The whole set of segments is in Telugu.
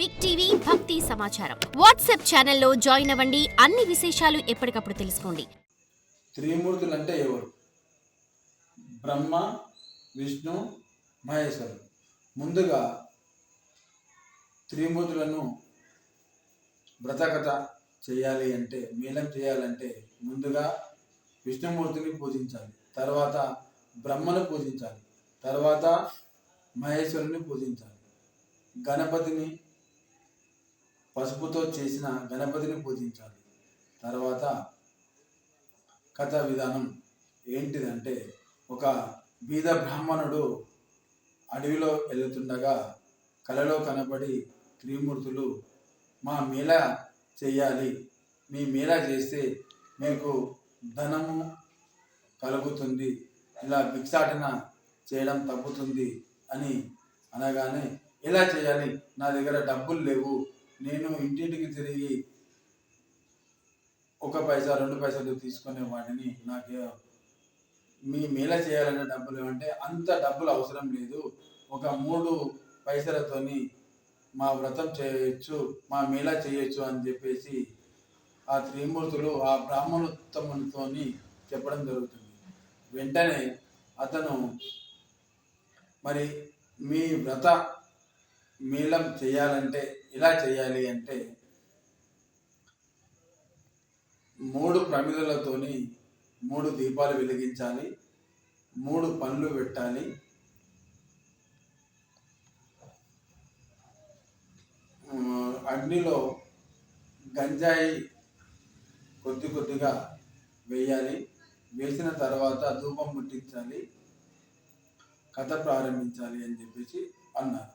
బిగ్ టీవీ భక్తి సమాచారం వాట్సాప్ ఛానల్లో జాయిన్ అవ్వండి. అన్ని విశేషాలు ఎప్పటికప్పుడు తెలుసుకోండి. త్రిమూర్తులు అంటే ఎవరు? బ్రహ్మ, విష్ణు, మహేశ్వరుడు. ముందుగా త్రిమూర్తులను వ్రతకథ చేయాలి అంటే, మేళం చేయాలంటే ముందుగా విష్ణుమూర్తిని పూజించాలి, తర్వాత బ్రహ్మను పూజించాలి, తర్వాత మహేశ్వరుని పూజించాలి. గణపతిని పసుపుతో చేసిన గణపతిని పూజించాలి. తర్వాత కథ విధానం ఏంటిదంటే, ఒక బీద బ్రాహ్మణుడు అడవిలో వెళుతుండగా కలలో కనబడి త్రిమూర్తులు మా మేళ చేయాలి, మీ మేళ చేస్తే మీకు ధనము కలుగుతుంది, ఇలా భిక్షాటన చేయడం తగ్గుతుంది అని అనగానే, ఎలా చేయాలి, నా దగ్గర డబ్బులు లేవు, నేను ఇంటింటికి తిరిగి 1 పైసా 2 పైసలు తీసుకునే వాడిని, నాకు మీ మేళ చేయాలనే డబ్బులు ఏమంటే, అంత డబ్బులు అవసరం లేదు, ఒక 3 పైసలతోని మా వ్రతం చేయొచ్చు, మా మేళ చేయొచ్చు అని చెప్పేసి ఆ త్రిమూర్తులు ఆ బ్రాహ్మణోత్తమునితోని చెప్పడం జరుగుతుంది. వెంటనే అతను, మరి మీ వ్రత మేళం చేయాలంటే ఎలా చేయాలి అంటే, 3 ప్రమిదలతోని 3 దీపాలు వెలిగించాలి, 3 పండ్లు పెట్టాలి, అగ్నిలో గంజాయి కొద్ది కొద్దిగా వేయాలి, వేసిన తర్వాత ధూపం ముట్టించాలి, కథ ప్రారంభించాలి అని చెప్పేసి అన్నారు.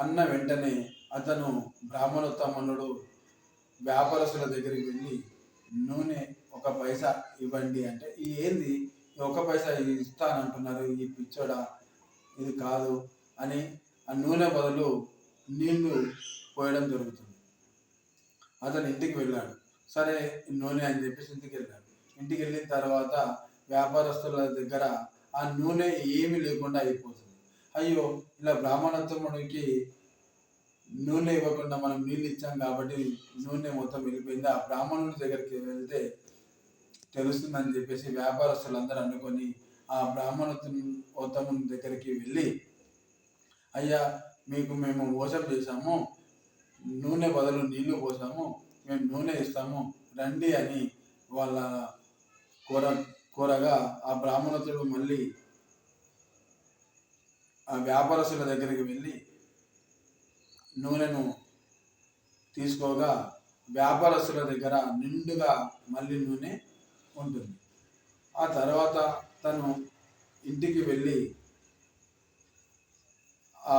అన్న వెంటనే అతను బ్రాహ్మణోత్తమునుడు వ్యాపారస్తుల దగ్గరికి వెళ్ళి, నూనె 1 పైసా ఇవ్వండి అంటే, ఈ ఏంది 1 పైసా ఇస్తానంటున్నారు, ఈ పిచ్చోడా, ఇది కాదు అని ఆ నూనె బదులు నీళ్లు పోయడం జరుగుతుంది. అతను ఇంటికి వెళ్ళాడు. సరే నూనె అని చెప్పేసి ఇంటికి వెళ్ళాడు. ఇంటికి వెళ్ళిన తర్వాత వ్యాపారస్తుల దగ్గర ఆ నూనె ఏమీ లేకుండా అయిపోతుంది. అయ్యో, ఇలా బ్రాహ్మణోత్తముడికి నూనె ఇవ్వకుండా మనం నీళ్ళు ఇచ్చాం కాబట్టి నూనె మొత్తం వెళ్ళిపోయింది, ఆ బ్రాహ్మణుడి దగ్గరికి వెళ్తే తెలుస్తుందని చెప్పేసి వ్యాపారస్తులందరూ అనుకొని ఆ బ్రాహ్మణోత్తముని దగ్గరికి వెళ్ళి, అయ్యా, మీకు మేము మోసం చేశాము, నూనె బదులు నీళ్లు పోసాము, మేము నూనె ఇస్తాము రండి అని వాళ్ళ కోరగా ఆ బ్రాహ్మణోత్తముడు మళ్ళీ ఆ వ్యాపారస్తుల దగ్గరికి వెళ్ళి నూనెను తీసుకోగా వ్యాపారస్తుల దగ్గర నిండుగా మళ్ళీ నూనె ఉంటుంది. ఆ తర్వాత తను ఇంటికి వెళ్ళి ఆ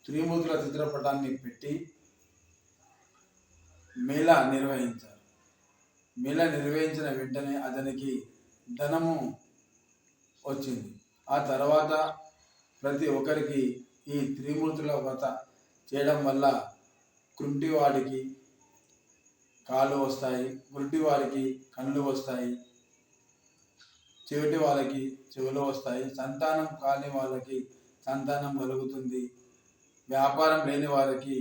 త్రిమూర్తుల చిత్రపటాన్ని పెట్టి మేళ నిర్వహించారు. మేళ నిర్వహించిన వెంటనే అతనికి ధనము వచ్చింది. ఆ తర్వాత ప్రతి ఒక్కరికి ఈ త్రిమూర్తుల వ్రత చేయడం వల్ల కుంటివాడికి కాళ్ళు వస్తాయి, గుడ్డివాడికి కళ్ళు వస్తాయి, చెవిటి వాళ్ళకి చెవులు వస్తాయి, సంతానం కాని వాళ్ళకి సంతానం కలుగుతుంది, వ్యాపారం లేని వారికి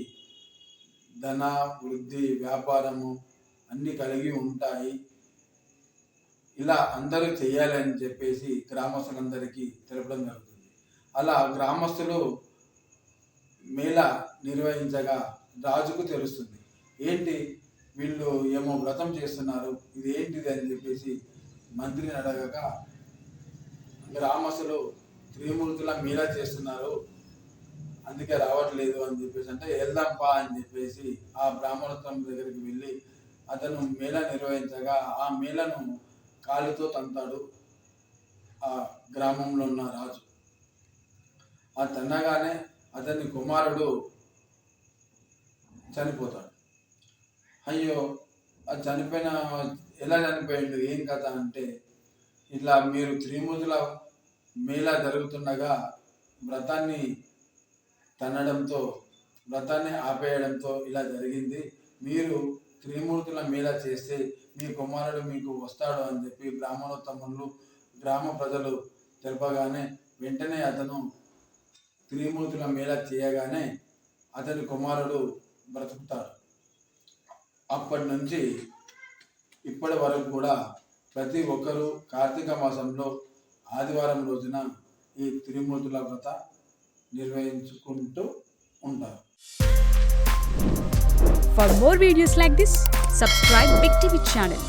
ధన వృద్ధి వ్యాపారము అన్నీ కలిగి ఉంటాయి. ఇలా అందరూ చేయాలని చెప్పేసి గ్రామస్తులందరికీ తెలపడం జరుగుతుంది. అలా గ్రామస్తులు మేళ నిర్వహించగా రాజుకు తెలుస్తుంది, ఏంటి వీళ్ళు ఏమో వ్రతం చేస్తున్నారు, ఇది ఏంటిది అని చెప్పేసి మంత్రిని అడగగా, గ్రామస్తులు త్రిమూర్తుల మేళ చేస్తున్నారు, అందుకే రావట్లేదు అని చెప్పేసి అంటే, వెళ్దాంపా అని చెప్పేసి ఆ బ్రాహ్మణోత్తరం దగ్గరికి వెళ్ళి అతను మేళ నిర్వహించగా ఆ మేళను కాలుతో తంతాడు ఆ గ్రామంలో ఉన్న రాజు. ఆ తన్నగానే అతని కుమారుడు చనిపోతాడు. అయ్యో, ఆ చనిపోయిన, ఎలా చనిపోయాడు, ఏం కథ అంటే, ఇట్లా మీరు త్రిమూర్తుల మేళ జరుగుతుండగా వ్రతాన్ని తన్నడంతో, వ్రతాన్ని ఆపేయడంతో ఇలా జరిగింది, మీరు త్రిమూర్తుల మేళ చేస్తే మీ కుమారుడు మీకు వస్తాడు అని చెప్పి బ్రాహ్మణోత్తములు గ్రామ ప్రజలు తెలపగానే వెంటనే అతను త్రిమూర్తుల మేళ చేయగానే అతని కుమారుడు బ్రతుకుతారు. అప్పటి నుంచి ఇప్పటి వరకు కూడా ప్రతి ఒక్కరూ కార్తీక మాసంలో ఆదివారం రోజున ఈ త్రిమూర్తుల వ్రత నిర్వహించుకుంటూ ఉంటారు. For more videos like this, subscribe Big TV channel.